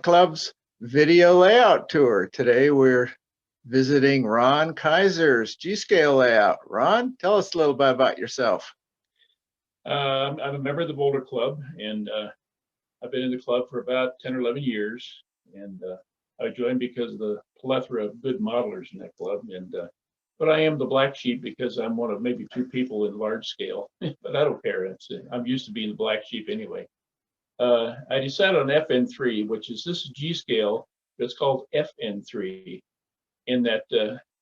Club's video layout tour. Today we're visiting Ron Keiser's G-scale layout. Ron, tell us a little bit about yourself. I'm a member of the Boulder Club, and I've been in the club for about 10 or 11 years. And I joined because of the plethora of good modelers in that club. And but I am the black sheep because I'm one of maybe two people in large scale. But I don't care. I'm used to being the black sheep anyway. I decided on FN3, which is this G-scale, but it's called FN3, in that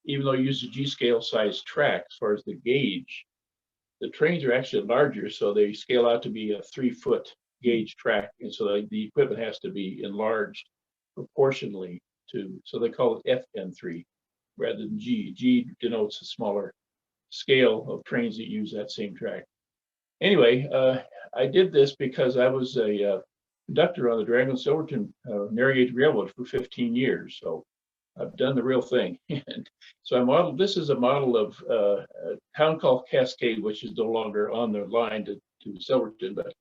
even though you use a G-scale size track as far as the gauge, the trains are actually larger, so they scale out to be a 3-foot gauge track, and so the equipment has to be enlarged proportionally to, so they call it FN3 rather than G. G denotes a smaller scale of trains that use that same track. Anyway, I did this because I was a conductor on the Durango-Silverton narrow gauge railroad for 15 years, so I've done the real thing. And so I modeled, this is a model of a town called Cascade, which is no longer on the line to Silverton, but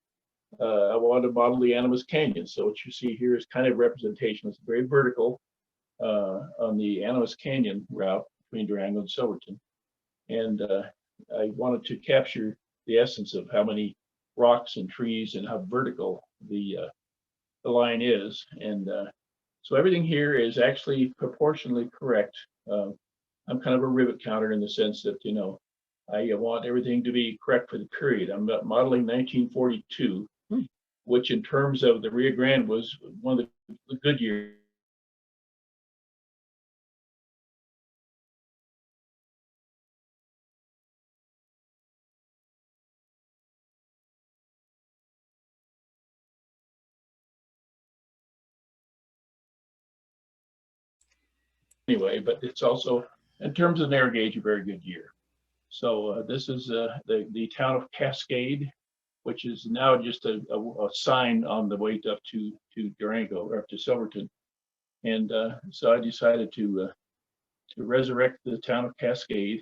I wanted to model the Animas Canyon. So what you see here is kind of representation. It's very vertical on the Animas Canyon route between Durango and Silverton. And I wanted to capture the essence of how many rocks and trees and how vertical the line is. And so everything here is actually proportionally correct. I'm kind of a rivet counter in the sense that, you know, I want everything to be correct for the period. I'm modeling 1942, which in terms of the Rio Grande was one of the good years. Anyway, but it's also, in terms of narrow gauge, a very good year. So this is the town of Cascade, which is now just a sign on the way up to Durango or up to Silverton. And so I decided to resurrect the town of Cascade.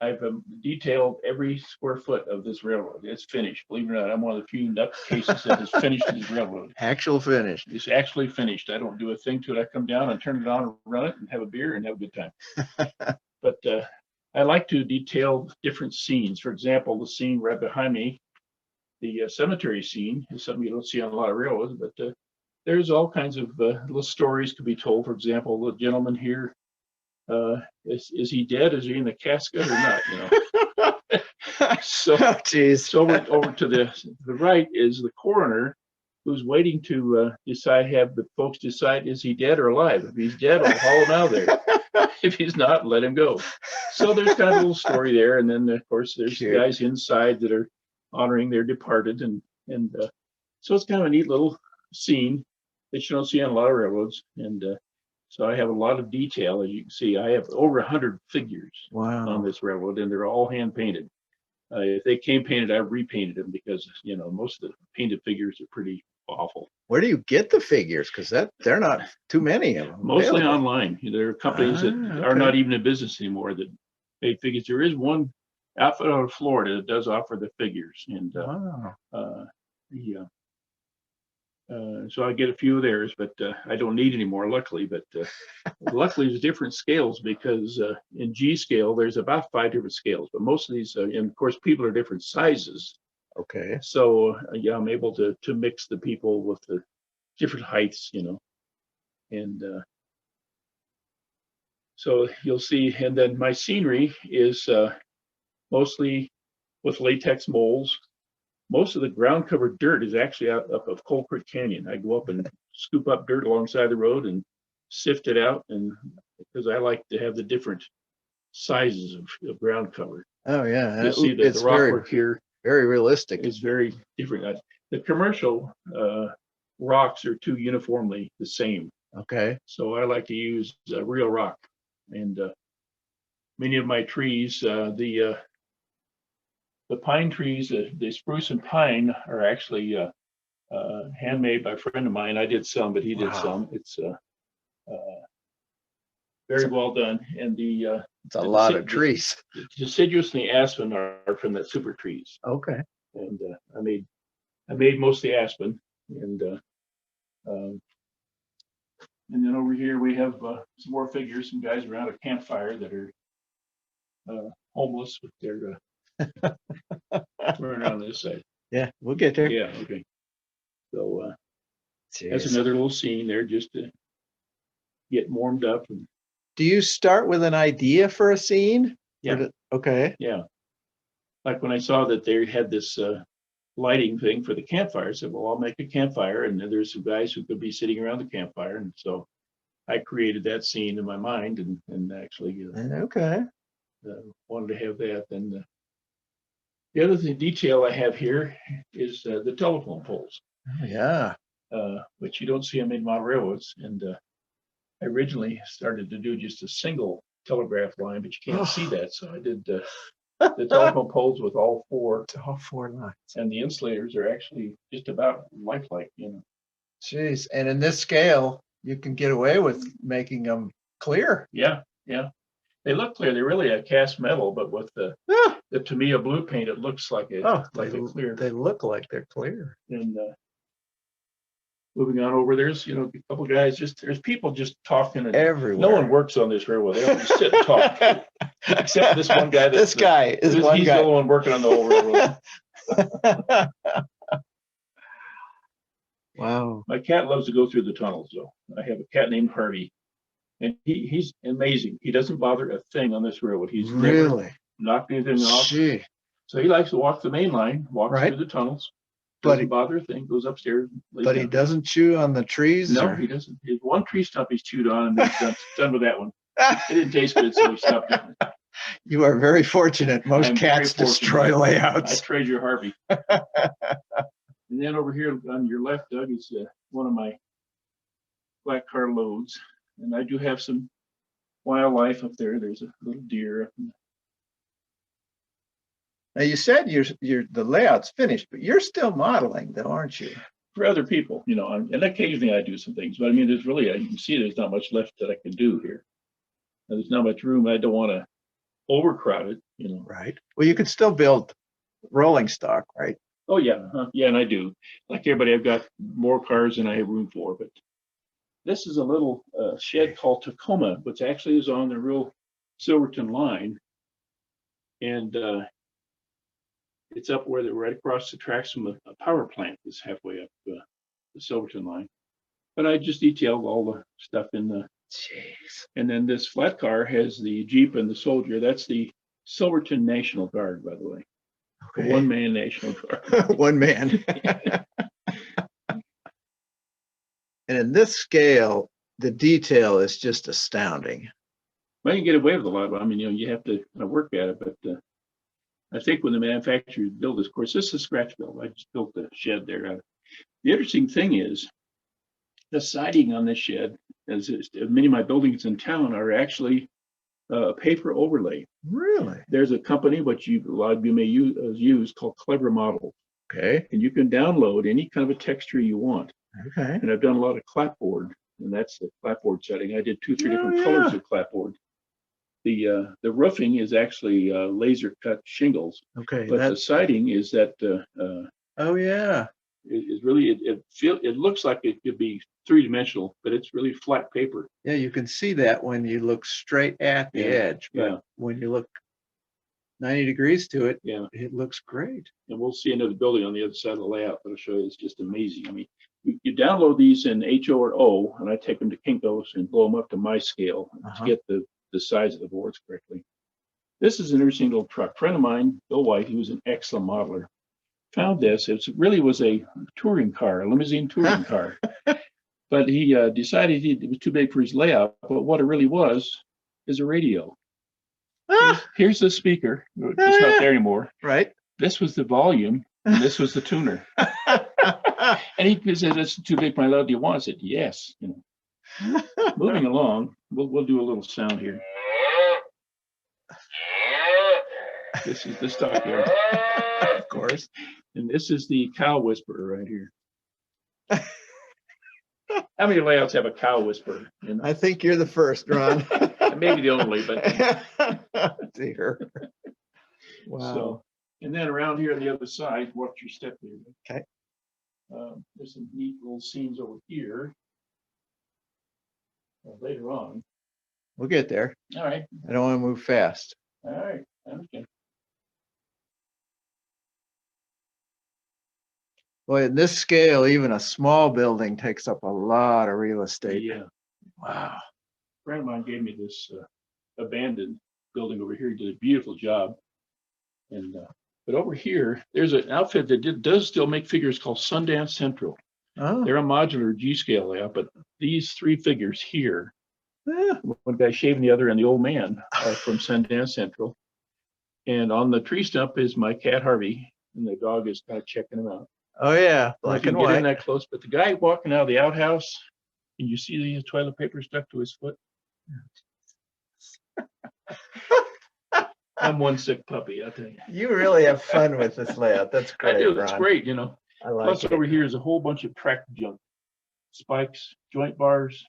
I've detailed every square foot of this railroad. It's finished. Believe it or not, I'm one of the few cases that has finished this railroad. Actual finish. It's actually finished. I don't do a thing to it. I come down and turn it on and run it and have a beer and have a good time. But I like to detail different scenes. For example, the scene right behind me, the cemetery scene, is something you don't see on a lot of railroads, but there's all kinds of little stories could be told. For example, the gentleman here, is he dead? Is he in the casket or not? You know. So, so over to the right is the coroner, who's waiting to have the folks decide, is he dead or alive? If he's dead, I'll haul him out of there. If he's not, let him go. So there's kind of a little story there, and then of course there's the guys inside that are honoring their departed, and so it's kind of a neat little scene that you don't see on a lot of railroads. And so I have a lot of detail. As you can see, I have over 100 figures on this railroad, and they're all hand painted. If they came painted, I repainted them because, you know, most of the painted figures are pretty awful. Where do you get the figures? Because they're not too many of them. Mostly online. There are companies that are not even in business anymore that make figures. There is one outfit out of Florida that does offer the figures, and so I get a few of theirs, but I don't need any more, luckily. But luckily, there's different scales because in G scale, there's about 5 different scales. But most of these, and of course, people are different sizes. Okay. So yeah, I'm able to mix the people with the different heights, you know, and so you'll see. And then my scenery is mostly with latex molds. Most of the ground covered dirt is actually out up of Coal Creek Canyon. I go up and scoop up dirt alongside the road and sift it out, and because I like to have the different sizes of ground cover. Oh yeah, you see the rock work here. Very realistic. It's very different. The commercial rocks are too uniformly the same. Okay. So I like to use real rock, and many of my trees, the pine trees, the spruce and pine are actually handmade by a friend of mine. I did some, but he did some. It's very well done. And it's a lot of trees. The deciduous and the aspen are from the super trees. Okay. And I made most of the aspen, and And then over here we have some more figures, some guys around a campfire that are homeless with their running around this side. Yeah, we'll get there. Yeah, okay. So that's Jeez. another little scene there just to get warmed up. And Do you start with an idea for a scene? yeah, Okay. yeah. Like when I saw that they had this lighting thing for the campfire, I said, well, I'll make a campfire, and then there's some guys who could be sitting around the campfire. And so I created that scene in my mind and actually Okay. wanted to have that. And the other detail I have here is the telephone poles, Oh, yeah. which you don't see on mid-model railroads. And I originally started to do just a single telegraph line, but you can't see that. So I did the telephone poles with all four. All four lines. And the insulators are actually just about lifelike, you know. Jeez. And in this scale, you can get away with making them clear. Yeah, yeah. They look clear. They're really a cast metal, but with the Tamiya blue paint, it looks like a clear. They look like they're clear. And moving on over, there's a couple guys. There's people just talking. And everywhere. No one works on this railroad. They don't just sit and talk. Except this one guy. This guy is one he's guy. the only one working on the whole railroad. Wow. My cat loves to go through the tunnels, though. I have a cat named Harvey, and he's amazing. He doesn't bother a thing on this railroad. He's really never knocked anything off. Gee. So he likes to walk the main line, walks through the tunnels, doesn't bother a thing, goes upstairs. But he doesn't chew on the trees? No, he doesn't. He has one tree stump he's chewed on, and he's done with that one. It didn't taste good, so he stopped it. You are very fortunate. Most I'm cats very destroy fortunate. layouts. I treasure Harvey. And then over here on your left, Doug, is one of my black car loads. And I do have some wildlife up there. There's a little deer. Now you said the layout's finished, but you're still modeling though, aren't you? For other people, and occasionally I do some things, but I mean, there's really, you can see there's not much left that I can do here. And there's not much room. I don't want to overcrowd it, Right. Well, you could still build rolling stock, right? Oh yeah, yeah, and I do. Like everybody, I've got more cars than I have room for. But this is a little shed called Tacoma, which actually is on the real Silverton line, and it's up where they're right across the tracks from a power plant that's halfway up the Silverton line. But I just detailed all the stuff in the. Jeez. And then this flat car has the Jeep and the Soldier. That's the Silverton National Guard, by the way. Okay. One-man National Guard. One man. And in this scale, the detail is just astounding. Well, you get away with a lot. I mean, you have to work at it. But I think when the manufacturers build this, of course, this is scratch build. I just built the shed there. The interesting thing is the siding on this shed, as many of my buildings in town are actually paper overlay. Really? There's a company which a lot of you may use called Clever Model. Okay. And you can download any kind of a texture you want. Okay. And I've done a lot of clapboard, and that's the clapboard setting. I did 2-3 different colors of clapboard. The roofing is actually laser cut shingles. Okay. But the siding is that. Oh yeah. Is really it looks like it could be 3-dimensional, but it's really flat paper. Yeah, you can see that when you look straight at the edge, but when you look 90 degrees to it, it looks great. And we'll see another building on the other side of the layout that I'll show you. It's just amazing. I mean, you download these in HO or O, and I take them to Kinko's and blow them up to my scale to get the size of the boards correctly. This is an interesting little truck. A friend of mine, Bill White, he was an excellent modeler, found this. It really was a touring car, a limousine touring car. But he decided it was too big for his layout. But what it really was is a radio. Here's the speaker. It's not there anymore. Right. This was the volume, and this was the tuner. And he said, "That's too big for my layout. Do you want?" I said, "Yes." Moving along, we'll do a little sound here. This is the stockyard, of course. And this is the cow whisperer right here. How many layouts have a cow whisperer? I think you're the first, Ron. Maybe the only, but dear. Wow. So, and then around here on the other side, watch your step here. Okay. There's some neat little scenes over here. later on. We'll get there. All right. I don't want to move fast. All right. I understand. Boy, at this scale, even a small building takes up a lot of real estate. Yeah. Wow. A friend of mine gave me this abandoned building over here. He did a beautiful job. And but over here, there's an outfit that does still make figures called Sundance Central. Oh, They're a modular G-scale layout, but these three figures here, yeah. one guy shaving the other and the old man, are from Sundance Central. And on the tree stump is my cat Harvey, and the dog is kind of checking him out. Oh, yeah. Well, if Black you and can get in white. that close, but the guy walking out of the outhouse, can you see the toilet paper stuck to his foot? I'm one sick puppy, I tell you. You really have fun with this layout. That's great. I do. It's Ron. great, you know. I like Plus, it. over here is a whole bunch of track junk, spikes, joint bars,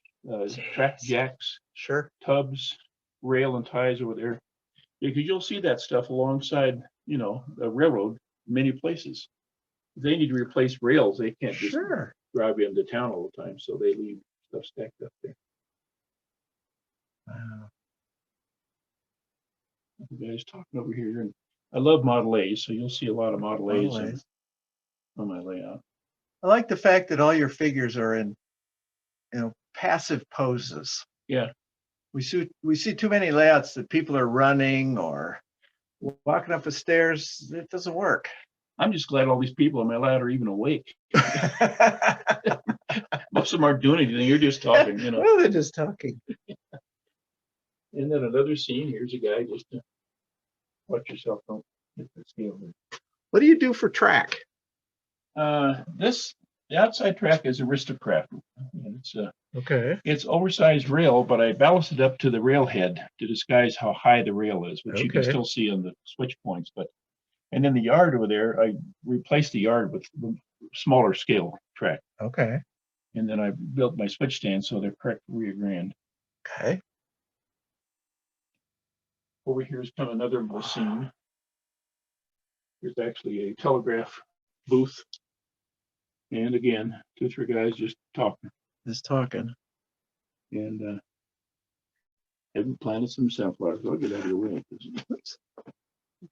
track jacks, Sure. tubs, rail and ties over there. Because you'll see that stuff alongside, you know, a railroad in many places. If they need to replace rails, they can't just Sure. drive you into town all the time, so they leave stuff stacked up there. Wow. The guy's talking over here, and I love Model A's, so you'll see a lot of Model A's Model A's. on my layout. I like the fact that all your figures are in, passive poses. Yeah. We see too many layouts that people are running or walking up the stairs. It doesn't work. I'm just glad all these people on my layout are even awake. Most of them aren't doing anything. You're just talking, you know. Well, they're just talking. And then another scene. Here's a guy just watch yourself. Don't hit the scale there. What do you do for track? The outside track is aristocrat. And Okay. it's oversized rail, but I balanced it up to the rail head to disguise how high the rail is, which you can Okay. still see on the switch points. And then the yard over there, I replaced the yard with smaller scale track. Okay. And then I built my switch stands so they're correct rear grand. Okay. Over here is kind of another little scene. There's actually a telegraph booth. And again, 2 or 3 guys just talking. Just talking. And haven't planted some sunflowers. I'll get out of your way. Oops.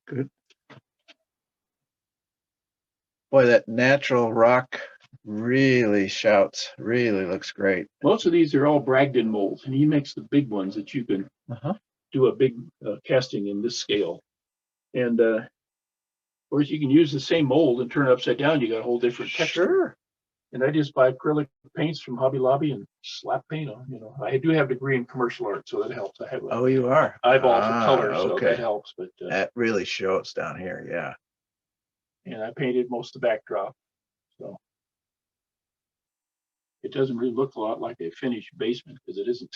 Good. Boy, that natural rock really shouts. Really looks great. Most of these are all Bragdon molds, and he makes the big ones that you can do a big casting in this scale. And of course, you can use the same mold and turn it upside down. You got a whole different texture. Sure. And I just buy acrylic paints from Hobby Lobby and slap paint on. You know, I do have a degree in commercial art, so that helps. I have Oh, you are. eyeball for color, so okay. that helps. But That really shows down here. Yeah. and I painted most of the backdrop, so it doesn't really look a lot like a finished basement because it isn't.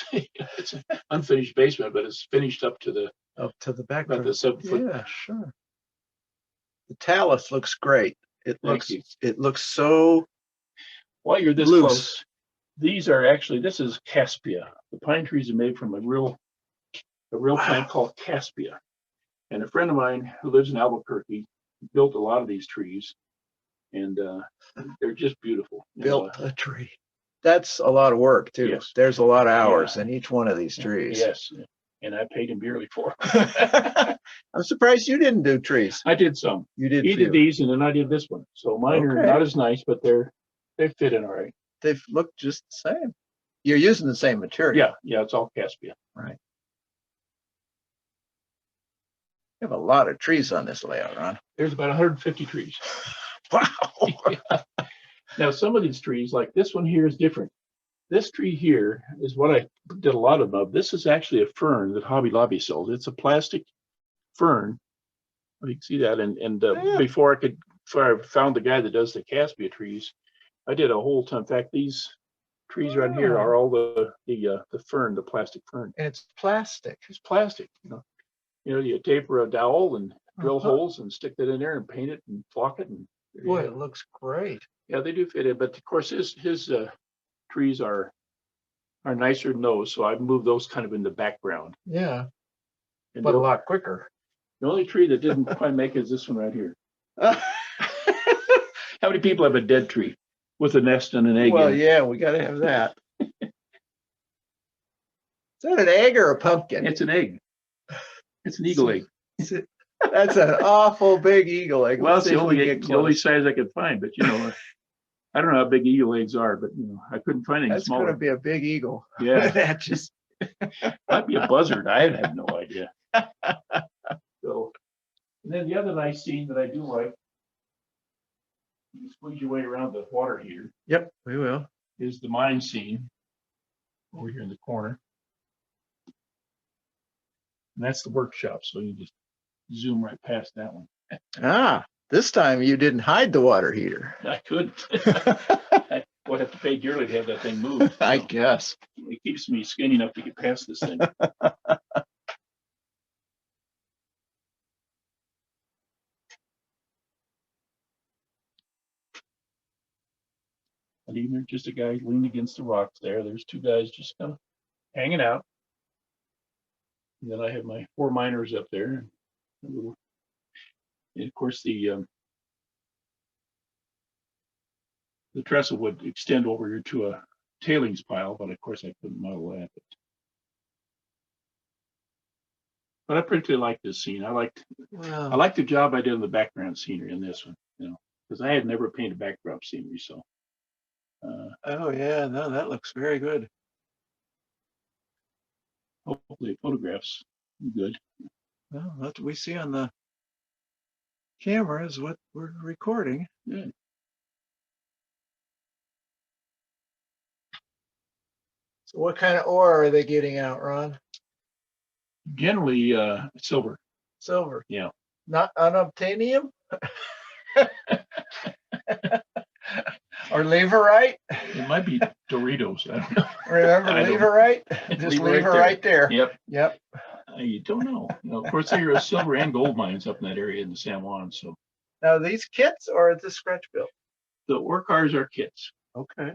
It's an unfinished basement, but it's finished up to the back. about the 7 foot. Yeah, sure. The talus looks great. It Thank you. looks so While you're this loose. close, these are actually, this is Caspia. The pine trees are made from a real plant called Caspia. And a friend of mine who lives in Albuquerque built a lot of these trees, and they're just beautiful. Built a tree. That's a lot of work too. Yes. There's a lot of hours in each one of these trees. Yes, and I paid him dearly for them. I'm surprised you didn't do trees. I did some. You did. He few. did these, and then I did this one. So mine are Okay. not as nice, but they fit in all right. They look just the same. You're using the same material. Yeah, it's all Caspia. Right. You have a lot of trees on this layout, Ron. There's about 150 trees. Wow. Now, some of these trees, like this one here, is different. This tree here is what I did a lot of. This is actually a fern that Hobby Lobby sells. It's a plastic fern. You can see that. And before I found the guy that does the Caspia trees, I did a whole ton. In fact, these trees right here are all the fern, the plastic fern. And it's plastic. It's plastic. You taper a dowel and drill holes and stick that in there and paint it and flock it. And Boy, it looks great. yeah, they do fit in. But of course, his trees are nicer than those, so I've moved those kind of in the background. Yeah, And but a lot quicker. the only tree that didn't quite make it is this one right here. How many people have a dead tree with a nest and an egg? Well, in it? yeah, we got to have that. that an egg or a pumpkin? It's an egg. It's an eagle egg. That's an awful big eagle egg. Well, Let's it's see the if we only, get the only close. size I could find, but you know, I don't know how big eagle eggs are, but you know, I couldn't find any That's going smaller. to be a big eagle. Yeah. That just Might be a buzzard. I have no idea. So, and then the other nice scene that I do like, you squeeze your way around the water heater, Yep, we will. is the mine scene over here in the corner. And that's the workshop. So you just zoom right past that one. Ah, this time you didn't hide the water heater. I could. I would have to pay dearly to have that thing moved. I So guess. it keeps me skinny enough to get past this thing. And even just a guy leaning against the rocks there. There's two guys just kind of hanging out. And then I have my 4 miners up there. And of course, the trestle would extend over here to a tailings pile, but of course I couldn't model that. But I particularly like this scene. I like the job I did in the background scenery in this one, you know, because I had never painted backdrop scenery. So. Oh yeah, no, that looks very good. Hopefully, the photographs good. Well, what we see on the camera is what we're recording. Good. So what kind of ore are they getting out, Ron? Generally, silver. Silver. Yeah. Not unobtainium? Or leverite? It might be Doritos. I don't know. Remember I don't- leverite? Just leave her right there. Yep. Yep. You don't know. You know. Of course, there are silver and gold mines up in that area in the San Juan. So Now these kits or the scratch built? the ore cars are kits, Okay.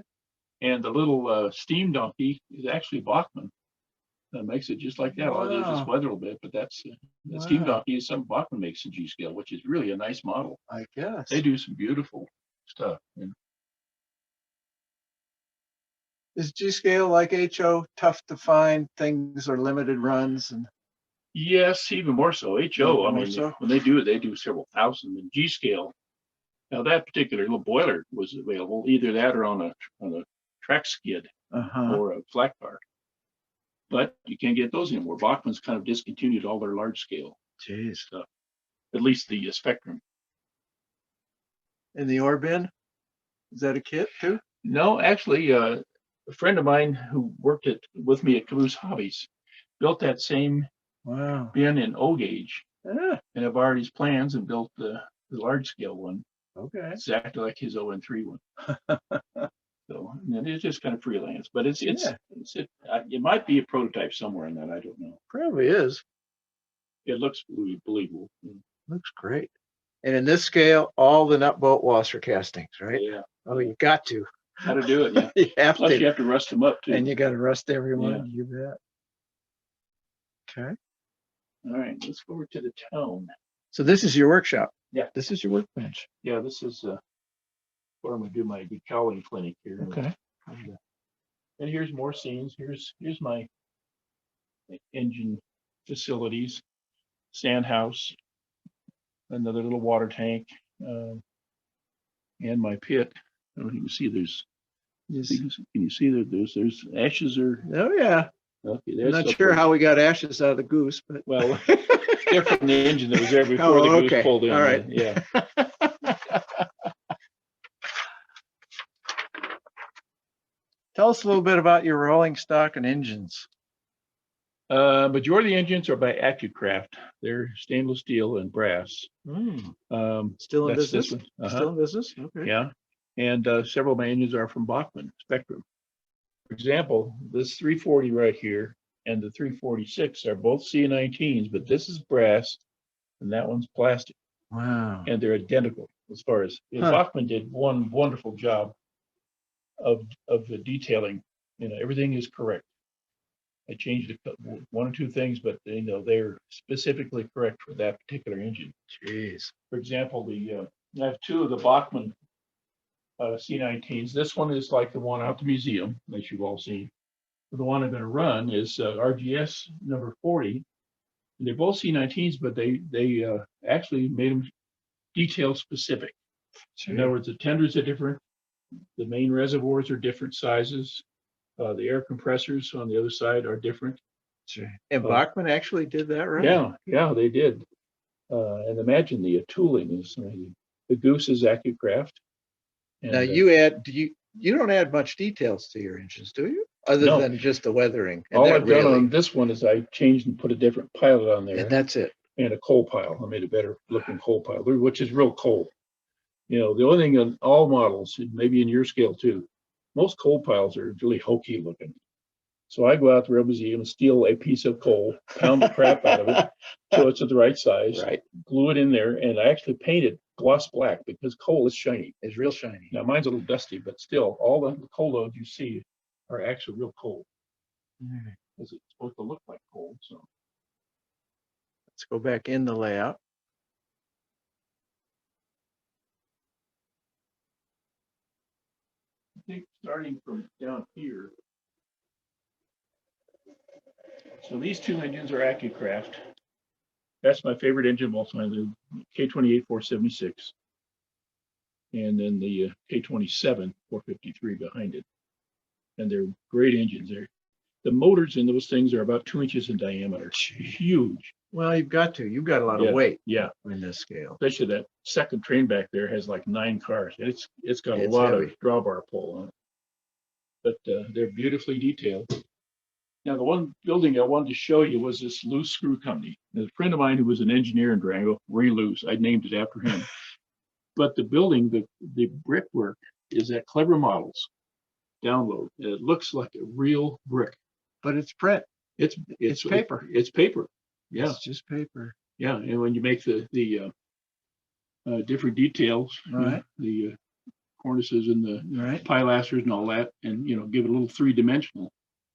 and the little steam donkey is actually Bachmann. That makes it just like that. All it is Wow. weather a little bit, but that's the steam Wow. donkey is something Bachmann makes in G scale, which is really a nice model. I guess. They do some beautiful stuff. You know. Is G scale like HO tough to find? Things are limited runs and Yes, even more so. HO, I More mean, so? when they do it, they do several thousand. In G scale, now that particular little boiler was available, either that or on a track skid or a flat car. But you can't get those anymore. Bachmann's kind of discontinued all their large scale Jeez. stuff, at least the Spectrum. In the ore bin? Is that a kit too? No, actually, a friend of mine who worked with me at Caboose Hobbies built that same Wow. bin in O gauge, Ah, and I've already his plans and built the large scale one. okay. Exactly like his 0-3 one. So and then it's just kind of freelance, but it might be a prototype somewhere in that. I don't know. Probably is. It looks believable. Looks great. And in this scale, all the nut bolt washer castings, right? Yeah. Oh, you got to. How to do it? Yeah. You have Plus, to. you have to rust them up too. And you got to rust everyone. Yeah. You bet. Okay. All right, let's go over to the tone. So this is your workshop. Yeah. This is your workbench. Yeah, this is where I'm gonna do my decowling clinic here. Okay. And here's more scenes. Here's my engine facilities, sand house, another little water tank, and my pit. I don't know if you can see there's. Can you see that there's ashes or? Oh yeah. Okay, I'm there's not stuff sure where- how we got ashes out of the goose, but Well, they're from the engine that was there before Oh, the goose okay. pulled in. All right. Yeah. Tell us a little bit about your rolling stock and engines. Majority of the engines are by AccuCraft. They're stainless steel and brass. Still in That's this business? one. Still in business? Okay. Yeah. And several of my engines are from Bachmann Spectrum. For example, this 340 right here and the 346 are both C19s, but this is brass and that one's plastic. Wow. And they're identical as far as Bachmann did one wonderful job of the detailing. You know, everything is correct. I changed one or two things, but you know they're specifically correct for that particular engine. Jeez. For example, I have two of the Bachmann C19s. This one is like the one out at the museum that you've all seen, the one I'm going to run is RGS number 40. And they're both C19s, but they actually made them detail specific. In other words, the tenders are different. The main reservoirs are different sizes. The air compressors on the other side are different. And Bachmann actually did that, right? Yeah, they did. And imagine the tooling is the Goose is AccuCraft. Now you don't add much details to your engines, do you? Other than just the weathering. And all I've done on this one is I changed and put a different pilot on there. And that's it. And a coal pile. I made a better looking coal pile, which is real coal. You know, the only thing on all models, maybe in your scale too, most coal piles are really hokey looking. So I go out to the museum and steal a piece of coal, pound the crap out of it, so it's at the right size, glue it in there, and I actually paint it gloss black because coal is shiny. It's real shiny. Now mine's a little dusty, but still, all the coal loads you see are actually real coal. Because it's supposed to look like coal. So let's go back in the layout. I think starting from down here. So these two engines are AccuCraft. That's my favorite engine of all time, the K28 476. And then the K27 453 behind it. And they're great engines. The motors in those things are about 2 inches in diameter. Huge. Well, you've got a lot of weight. Yeah. In this scale. Especially that second train back there has like 9 cars. It's got a lot of drawbar pull on it. But they're beautifully detailed. Now, the one building I wanted to show you was this Loose Screw Company. There's a friend of mine who was an engineer in Durango, Ray Loose. I named it after him. But the building, the brickwork is at Clever Models download. It looks like a real brick. But it's print. It's paper. It's paper. Yeah. It's just paper. Yeah. And when you make the different details, right, the cornices and the pilasters and all that, and give it a little 3-dimensional.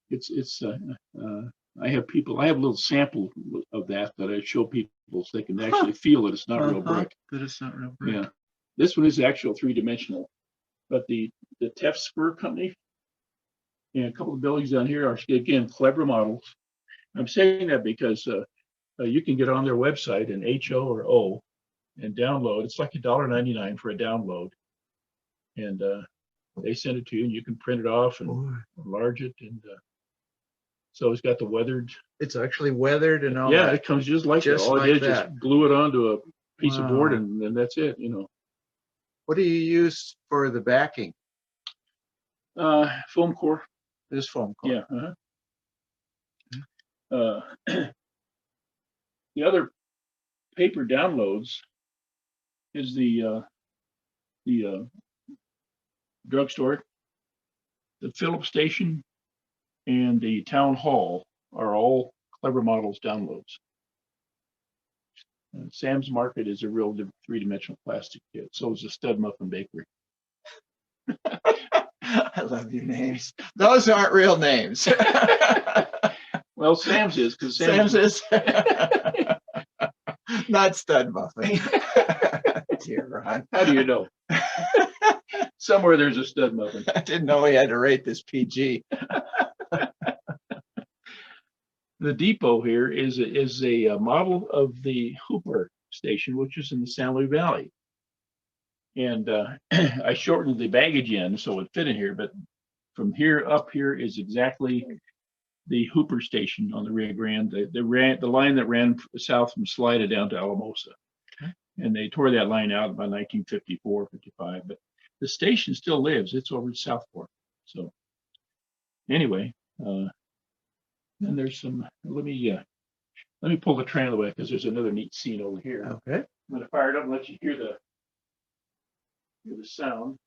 I have a little sample of that I show people so they can actually feel that it's not real brick. That it's not real brick. Yeah. This one is actual 3-dimensional. But the Tef Spur Company and a couple of buildings down here are, again, Clever Models. I'm saying that because you can get on their website and HO or O and download. It's like $1.99 for a download. And they send it to you and you can print it off and enlarge it. And so it's got the weathered. It's actually weathered and all that. Yeah, it comes just like that. All I did is just glue it onto a piece of board and then that's it, What do you use for the backing? Foam core. This foam core. Yeah. The other paper downloads is the drugstore, the Phillips station, and the town hall are all Clever Models downloads. And Sam's Market is a real 3-dimensional plastic kit. So is the Stud Muffin Bakery. I love your names. Those aren't real names. Well, Sam's is because Sam's is not Stud Muffin. Dear Ron. How do you know? Somewhere there's a Stud Muffin. I didn't know we had to rate this PG. The depot here is a model of the Hooper station, which is in the San Luis Valley. And I shortened the baggage end so it fit in here, but from here up here is exactly the Hooper station on the Rio Grande. The line that ran south from Salida down to Alamosa. Okay. And they tore that line out by 1954, 55. But the station still lives. It's over in Southport. So anyway, and there's some. Let me pull the train away because there's another neat scene over here. Okay. I'm going to fire it up and let you hear the sound.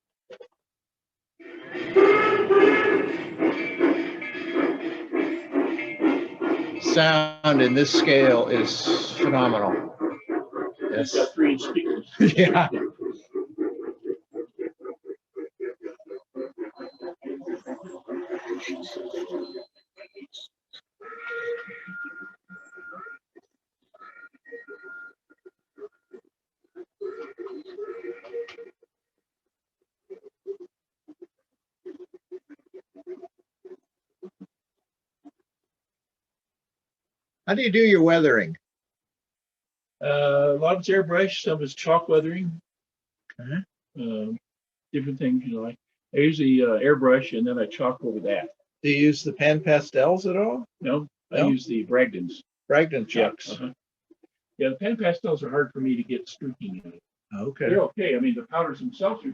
Sound in this scale is phenomenal. It's got 3-inch speakers. Yeah. How do you do your weathering? A lot of it's airbrush, some is chalk weathering, Okay. different things, you know. I usually airbrush and then I chalk over that. Do you use the pan pastels at all? No, I No? use the Bragdons. Bragdon chalks. Yeah, yeah, the pan pastels are hard for me to get streaking in it. Okay. They're okay. I mean, the powders themselves are.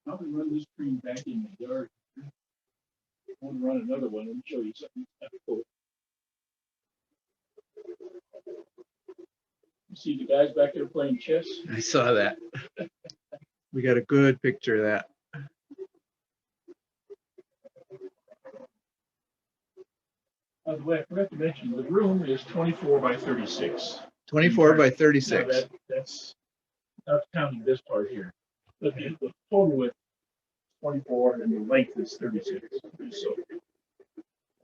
I'll run this cream back in the yard. I want to run another one and show you something kind of cool. You see the guys back there playing chess? I saw that. We got a good picture of that. By the way, I forgot to mention, the room is 24 by 36. 24 by Now 36. that's not counting this part here. But the total width 24 and the length is 36. So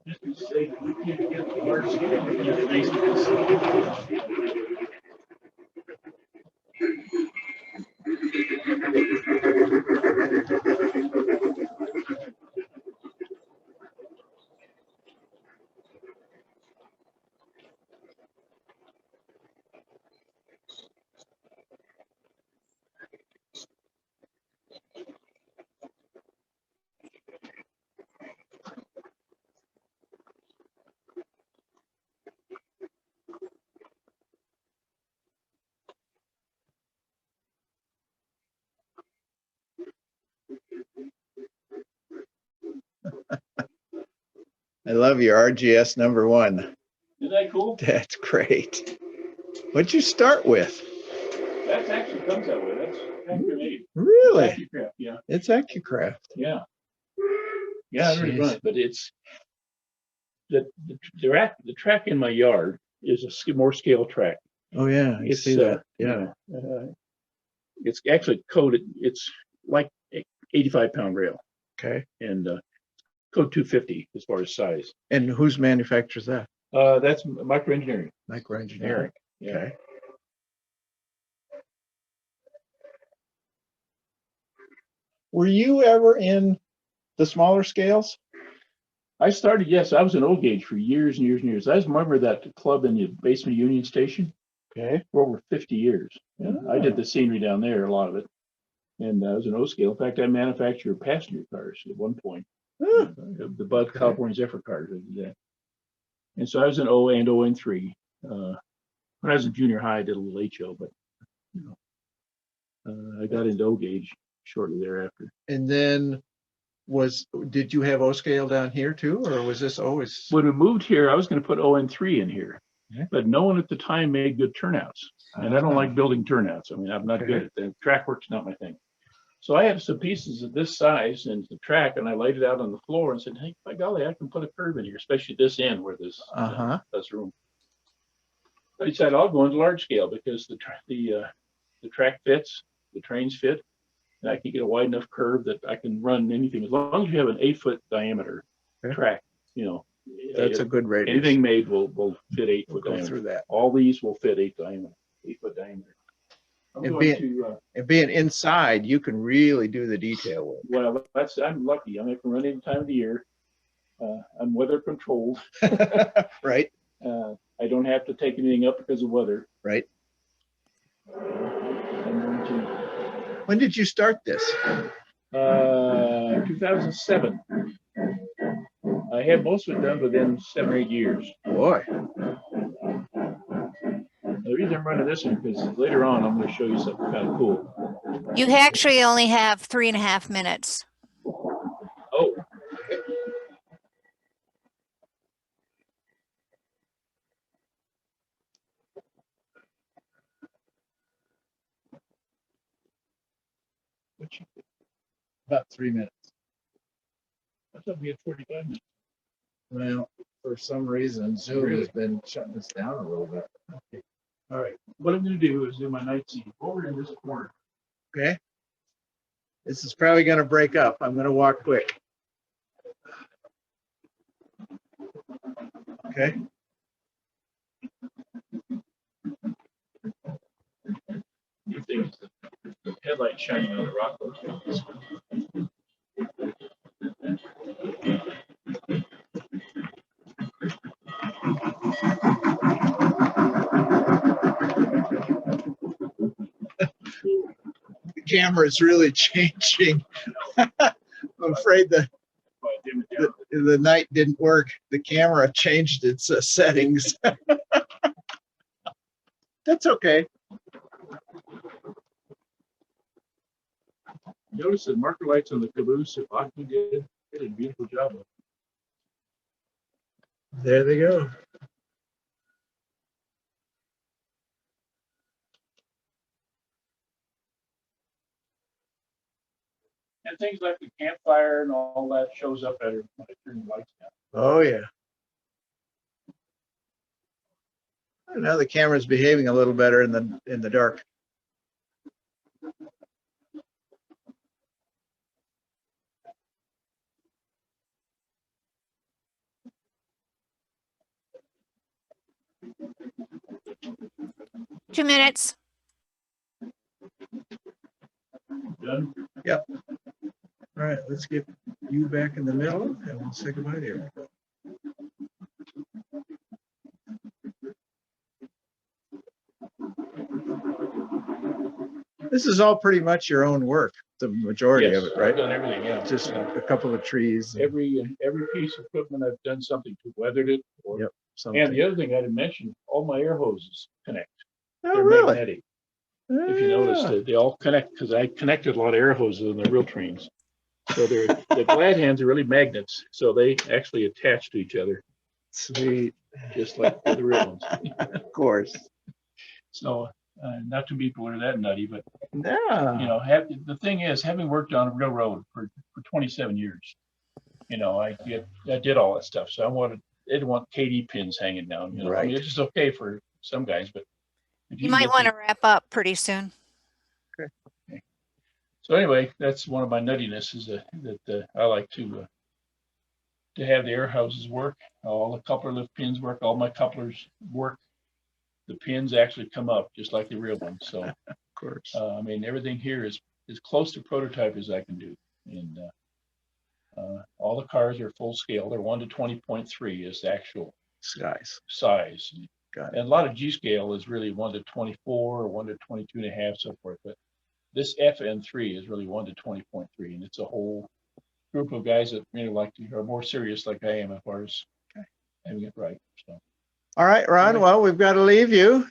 just to say we can't get the large scale, we get the nice ones. I love your RGS #1. Isn't that cool? That's great. What'd you start with? That actually comes that way. That's handmade. Really? AccuCraft, yeah. It's AccuCraft. Yeah. Yeah, I really run it, but it's the track in my yard is a more scale track. Oh yeah, I see that. Yeah. It's actually coated. It's like 85-pound rail Okay. and code 250 as far as size. And whose manufactures that? That's microengineering. Microengineering. Yeah. Okay. Were you ever in the smaller scales? I started, yes, I was an O gauge for years and years and years. I just remember that club in the basement Union Station Okay. for over 50 years. And I did Oh. the scenery down there, a lot of it. And I was an O scale. In fact, I manufactured passenger cars at one point. Ah, The Bud Okay. California Zephyr cars. I did that. And so I was an O and O and 3. When I was in junior high, I did a little HO, but you know, I got into O gauge shortly thereafter. And then did you have O scale down here too, or was this always? When we moved here, I was going to put O and 3 in here, Okay. but no one at the time made good turnouts. And I don't like building turnouts. I mean, I'm not Okay. good at that. Track work's not my thing. So I had some pieces of this size and the track, and I laid it out on the floor and said, "Hey, by golly, I can put a curve in here, especially this end where this this room." I decided I'll go into large scale because the track fits, the trains fit, and I can get a wide enough curve that I can run anything as long as you have an 8-foot diameter track. You know, That's a good radius. anything made will fit 8-foot We'll go diameter. through that. All these will fit 8-foot diameter. And being inside, you can really do the detail work. Well, I'm lucky. I mean, I can run any time of the year. I'm weather controlled. Right. I don't have to take anything up because of weather. Right. I'm going to. When did you start this? 2007. I had most of it done within 7 or 8 years. Boy. The reason I'm running this one because later on I'm going to show you something kind of cool. You actually only have 3.5 minutes. Oh. About 3 minutes. I thought we had 45 minutes. Well, for some reason, Zoom has been shutting us down a little bit. Okay. All right. What I'm going to do is do my night scene over in this corner. Okay. This is probably going to break up. I'm going to walk quick. Okay. You think the headlight shining on the rock. camera's really changing. I'm afraid the night didn't work. The camera changed its settings. That's okay. Notice the marker lights on the caboose. If Hockney did a beautiful job of. There they go. And things like the campfire and all that shows up better when I turn the lights down. Oh yeah. Now the camera's behaving a little better in the dark. Two minutes. Done. Yep. All right, let's get you back in the middle and we'll say goodbye there. This is all pretty much your own work, the majority of it, I've right? done everything, yeah. Just a couple of trees. Every piece of equipment I've done something to, weathered it. Or, Yep. and the other thing I didn't mention, all my air hoses connect. Oh, They're really? magnetic. If you notice that they all connect, because I connected a lot of air hoses in the real trains. So the glad hands are really magnets, so they actually attach to each other, Sweet. just like the real ones. Of course. So not too many people are that nutty, but Yeah. you know, the thing is, having worked on a railroad for 27 years, you know, I did all that stuff. So I didn't want KD pins hanging down. You know, I mean, Right. it's just okay for some guys, but if You might get want to the- wrap up pretty soon. So anyway, that's one of my nuttiness is that I like to have the air houses work. All the coupler lift pins work. All my couplers work. The pins actually come up just like the real ones. So Of course. I mean, everything here is as close to prototype as I can do. And all the cars are full scale. They're 1:20.3 is the actual Skies. size. Got And a lot of G scale is really 1:24 or 1:22.5, so forth. But this FN3 is really 1:20.3, and it's a whole group of guys that really like to are more serious, like I am, as far as having it right. So. All right, Ron. Okay. Well, we've got to leave you.